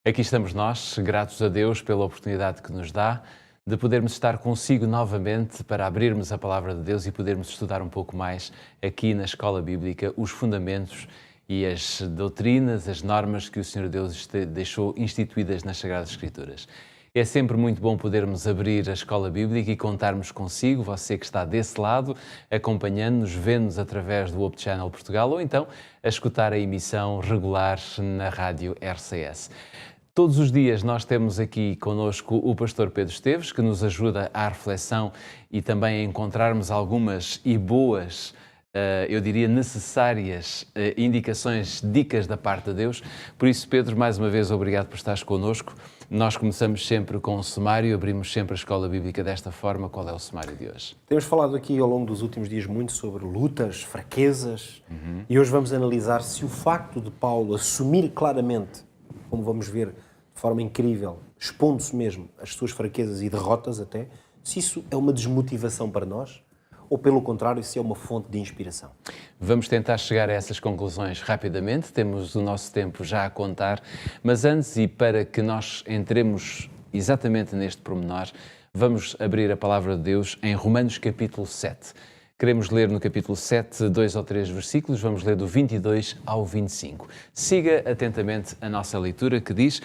Aqui estamos nós, gratos a Deus pela oportunidade que nos dá de podermos estar consigo novamente para abrirmos a Palavra de Deus e podermos estudar um pouco mais aqui na Escola Bíblica os fundamentos e as doutrinas, as normas que o Senhor Deus deixou instituídas nas Sagradas Escrituras. É sempre muito bom podermos abrir a Escola Bíblica e contarmos consigo, você que está desse lado, acompanhando-nos, vendo-nos através do Hope Channel Portugal ou então a escutar a emissão regular na Rádio RCS. Todos os dias nós temos aqui connosco o pastor Pedro Esteves, que nos ajuda à reflexão e também a encontrarmos algumas e boas, eu diria necessárias indicações, dicas da parte de Deus. Por isso, Pedro, mais uma vez, obrigado por estares connosco. Nós começamos sempre com um sumário, abrimos sempre a Escola Bíblica desta forma. Qual é o sumário de hoje? Temos falado aqui ao longo dos últimos dias muito sobre lutas, fraquezas, e hoje vamos analisar se o facto de Paulo assumir claramente, como vamos ver, de forma incrível, expondo-se mesmo às suas fraquezas e derrotas até, se isso é uma desmotivação para nós ou, pelo contrário, se é uma fonte de inspiração. Vamos tentar chegar a essas conclusões rapidamente, temos o nosso tempo já a contar, mas antes e para que nós entremos exatamente neste pormenor, vamos abrir a Palavra de Deus em Romanos capítulo 7. Queremos ler no capítulo 7, 2 ou 3 versículos, vamos ler do 22 ao 25. Siga atentamente a nossa leitura que diz: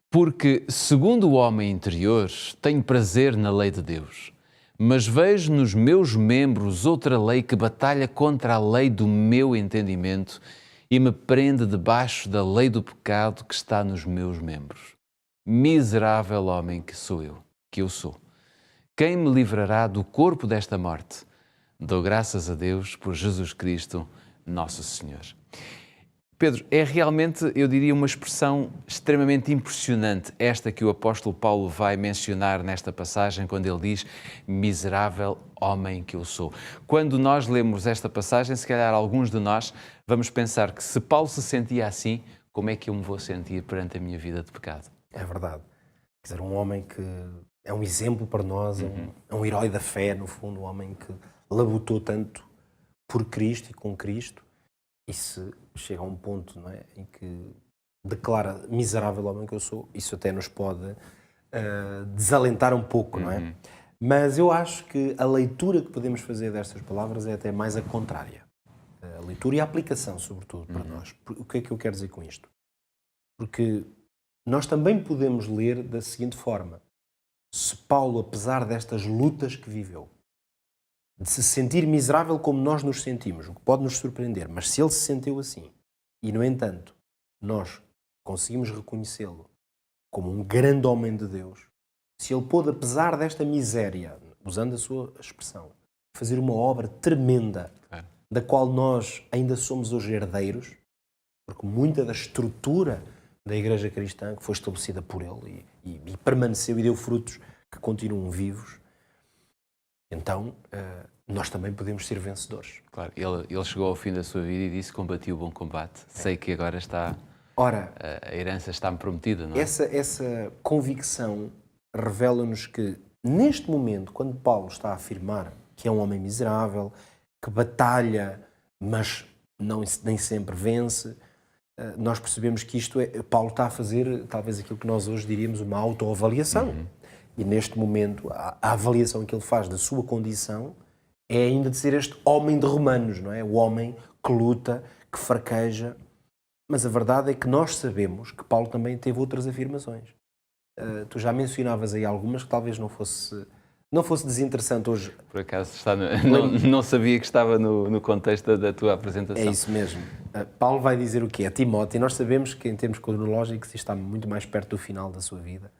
porque, segundo o homem interior, tenho prazer na lei de Deus, mas vejo nos meus membros outra lei que batalha contra a lei do meu entendimento e me prende debaixo da lei do pecado que está nos meus membros. Miserável homem que eu sou. Quem me livrará do corpo desta morte? Dou graças a Deus por Jesus Cristo, nosso Senhor. Pedro, é realmente, eu diria, uma expressão extremamente impressionante esta que o apóstolo Paulo vai mencionar nesta passagem, quando ele diz: miserável homem que eu sou. Quando nós lemos esta passagem, se calhar alguns de nós vamos pensar que se Paulo se sentia assim, como é que eu me vou sentir perante a minha vida de pecado? É verdade. Quer dizer, um homem que é um exemplo para nós, é um herói da fé, no fundo, um homem que labutou tanto por Cristo e com Cristo, e se chega a um ponto, não é, em que declara miserável homem que eu sou, isso até nos pode desalentar um pouco, não é? Mas eu acho que a leitura que podemos fazer destas palavras é até mais a contrária. A leitura e a aplicação, sobretudo, para nós. O que é que eu quero dizer com isto? Porque nós também podemos ler da seguinte forma: se Paulo, apesar destas lutas que viveu, de se sentir miserável como nós nos sentimos, o que pode nos surpreender, mas se ele se sentiu assim, e no entanto, nós conseguimos reconhecê-lo como um grande homem de Deus, se ele pôde, apesar desta miséria, usando a sua expressão, fazer uma obra tremenda, da qual nós ainda somos hoje herdeiros, porque muita da estrutura da Igreja Cristã que foi estabelecida por ele e permaneceu e deu frutos que continuam vivos, então nós também podemos ser vencedores. Claro, ele chegou ao fim da sua vida e disse: combati o bom combate. Sei que agora está... Ora, a herança está-me prometida, não é? Essa convicção revela-nos que, neste momento, quando Paulo está a afirmar que é um homem miserável, que batalha, mas nem sempre vence, nós percebemos que Paulo está a fazer, talvez, aquilo que nós hoje diríamos uma autoavaliação. E neste momento, a avaliação que ele faz da sua condição é ainda de ser este homem de Romanos, não é? O homem que luta, que fraqueja. Mas a verdade é que nós sabemos que Paulo também teve outras afirmações. Tu já mencionavas aí algumas que talvez não fosse desinteressante hoje. Por acaso não sabia que estava no contexto da tua apresentação. É isso mesmo. Paulo vai dizer o quê? A Timóteo. E nós sabemos que, em termos cronológicos, isto está muito mais perto do final da sua vida.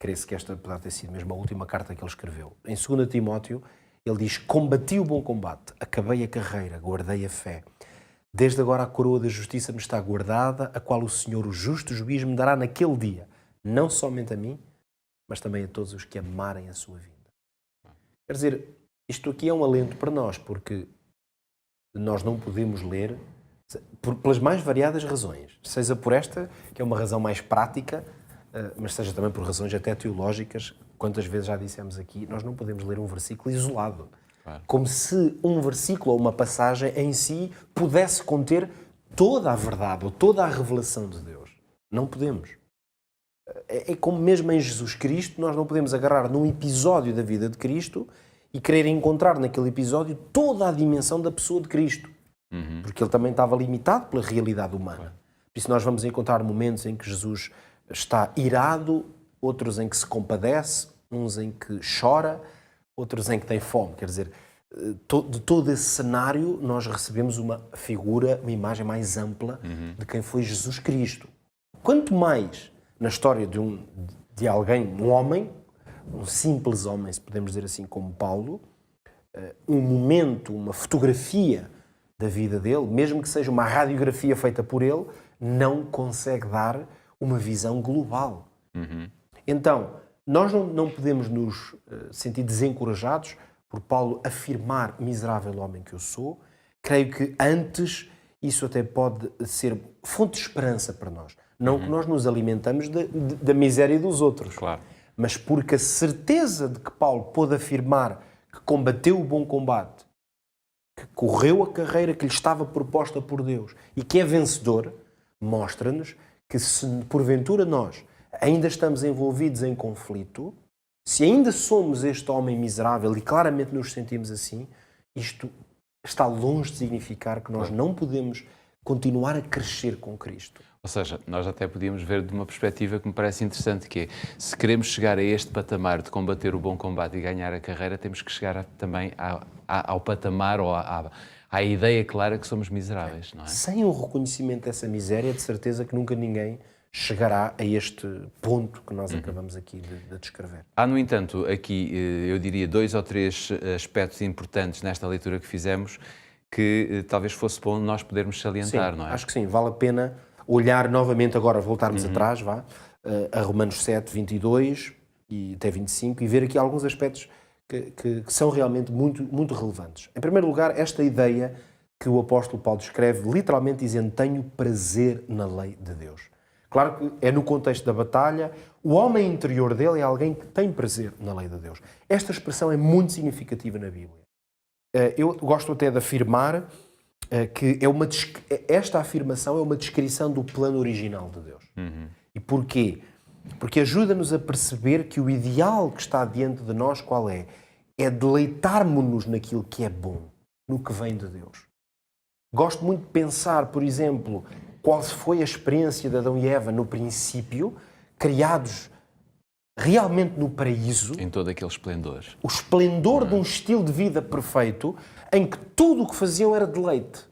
Creio-se que esta poderá ter sido mesmo a última carta que ele escreveu. Em 2 Timóteo, ele diz: combati o bom combate, acabei a carreira, guardei a fé. Desde agora a coroa da justiça me está guardada, a qual o Senhor, o justo juiz, me dará naquele dia, não somente a mim, mas também a todos os que amarem a sua vinda. Quer dizer, isto aqui é um alento para nós, porque nós não podemos ler pelas mais variadas razões. Seja por esta, que é uma razão mais prática, mas seja também por razões até teológicas. Quantas vezes já dissemos aqui, nós não podemos ler um versículo isolado. Claro. Como se um versículo ou uma passagem em si pudesse conter toda a verdade ou toda a revelação de Deus. Não podemos. É como mesmo em Jesus Cristo, nós não podemos agarrar num episódio da vida de Cristo e querer encontrar naquele episódio toda a dimensão da pessoa de Cristo. Porque ele também estava limitado pela realidade humana. Por isso nós vamos encontrar momentos em que Jesus está irado, outros em que se compadece, uns em que chora, outros em que tem fome. Quer dizer, de todo esse cenário nós recebemos uma figura, uma imagem mais ampla de quem foi Jesus Cristo. Quanto mais na história de alguém, um homem, um simples homem, se podemos dizer assim, como Paulo, um momento, uma fotografia da vida dele, mesmo que seja uma radiografia feita por ele, não consegue dar uma visão global. Então, nós não podemos nos sentir desencorajados por Paulo afirmar miserável homem que eu sou. Creio que antes isso até pode ser fonte de esperança para nós. Não que nós nos alimentamos da miséria dos outros, Claro. mas porque a certeza de que Paulo pôde afirmar que combateu o bom combate, que correu a carreira que lhe estava proposta por Deus e que é vencedor, mostra-nos que se porventura nós ainda estamos envolvidos em conflito, se ainda somos este homem miserável e claramente nos sentimos assim, isto está longe de significar que nós não podemos continuar a crescer com Cristo. Ou seja, nós até podíamos ver de uma perspectiva que me parece interessante, que é, se queremos chegar a este patamar de combater o bom combate e ganhar a carreira, temos que chegar também ao patamar ou à ideia clara que somos miseráveis, não é? Sem o reconhecimento dessa miséria, de certeza que nunca ninguém chegará a este ponto que nós acabamos aqui de descrever. Há, no entanto, aqui, eu diria, 2 ou 3 aspectos importantes nesta leitura que fizemos que talvez fosse bom nós podermos salientar, Sim, não é? acho que sim, vale a pena olhar novamente agora, voltarmos atrás, a Romanos 7, 22 e até 25 e ver aqui alguns aspectos que são realmente muito, muito relevantes. Em primeiro lugar, esta ideia que o apóstolo Paulo descreve, literalmente dizendo: tenho prazer na lei de Deus. Claro que é no contexto da batalha, o homem interior dele é alguém que tem prazer na lei de Deus. Esta expressão é muito significativa na Bíblia. Eu gosto até de afirmar que esta afirmação é uma descrição do plano original de Deus. E porquê? Porque ajuda-nos a perceber que o ideal que está diante de nós qual é? É deleitarmos-nos naquilo que é bom, no que vem de Deus. Gosto muito de pensar, por exemplo, qual foi a experiência de Adão e Eva no princípio, criados realmente no paraíso. Em todo aquele esplendor. O esplendor de um estilo de vida perfeito, em que tudo o que faziam era deleite.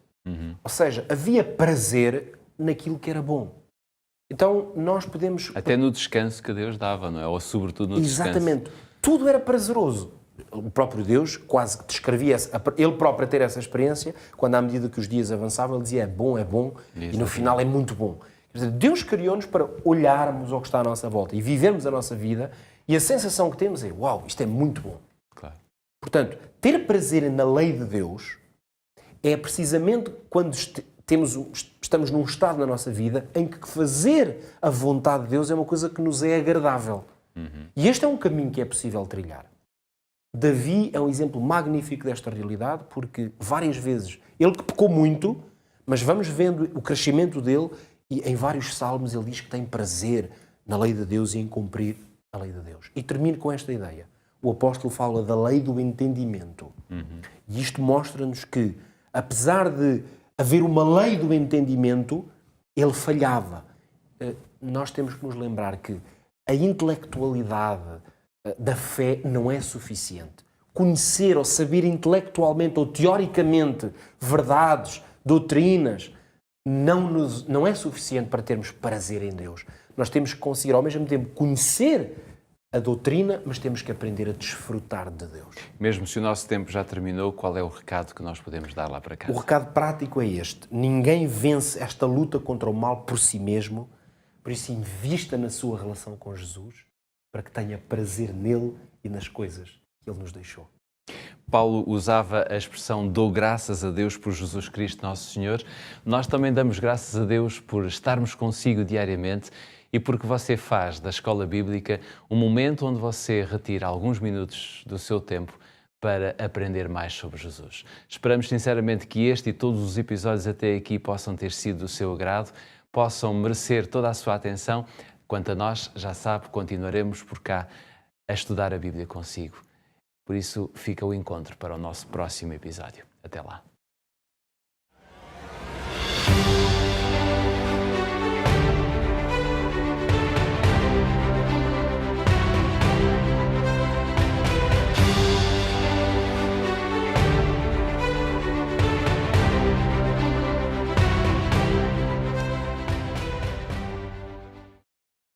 Ou seja, havia prazer naquilo que era bom. Então nós podemos... Até no descanso que Deus dava, não é? Ou sobretudo no descanso. Exatamente. Tudo era prazeroso. O próprio Deus quase que descrevia ele próprio a ter essa experiência, quando à medida que os dias avançavam, ele dizia é bom, e no final é muito bom. Quer dizer, Deus criou-nos para olharmos ao que está à nossa volta e vivermos a nossa vida, e a sensação que temos é, uau, isto é muito bom. Claro. Portanto, ter prazer na lei de Deus é precisamente quando estamos num estado na nossa vida em que fazer a vontade de Deus é uma coisa que nos é agradável. E este é um caminho que é possível trilhar. Davi é um exemplo magnífico desta realidade, porque várias vezes ele que pecou muito, mas vamos vendo o crescimento dele, e em vários salmos ele diz que tem prazer na lei de Deus e em cumprir a lei de Deus. E termino com esta ideia. O apóstolo fala da lei do entendimento. E isto mostra-nos que, apesar de haver uma lei do entendimento, ele falhava. Nós temos que nos lembrar que a intelectualidade da fé não é suficiente. Conhecer ou saber intelectualmente ou teoricamente verdades, doutrinas, não é suficiente para termos prazer em Deus. Nós temos que conseguir ao mesmo tempo conhecer a doutrina, mas temos que aprender a desfrutar de Deus. Mesmo se o nosso tempo já terminou, qual é o recado que nós podemos dar lá para casa? O recado prático é este. Ninguém vence esta luta contra o mal por si mesmo, por isso invista na sua relação com Jesus, para que tenha prazer nele e nas coisas que ele nos deixou. Paulo usava a expressão dou graças a Deus por Jesus Cristo Nosso Senhor. Nós também damos graças a Deus por estarmos consigo diariamente e porque você faz da Escola Bíblica um momento onde você retira alguns minutos do seu tempo para aprender mais sobre Jesus. Esperamos sinceramente que este e todos os episódios até aqui possam ter sido do seu agrado, possam merecer toda a sua atenção. Quanto a nós, já sabe, continuaremos por cá a estudar a Bíblia consigo. Por isso, fica o encontro para o nosso próximo episódio. Até lá.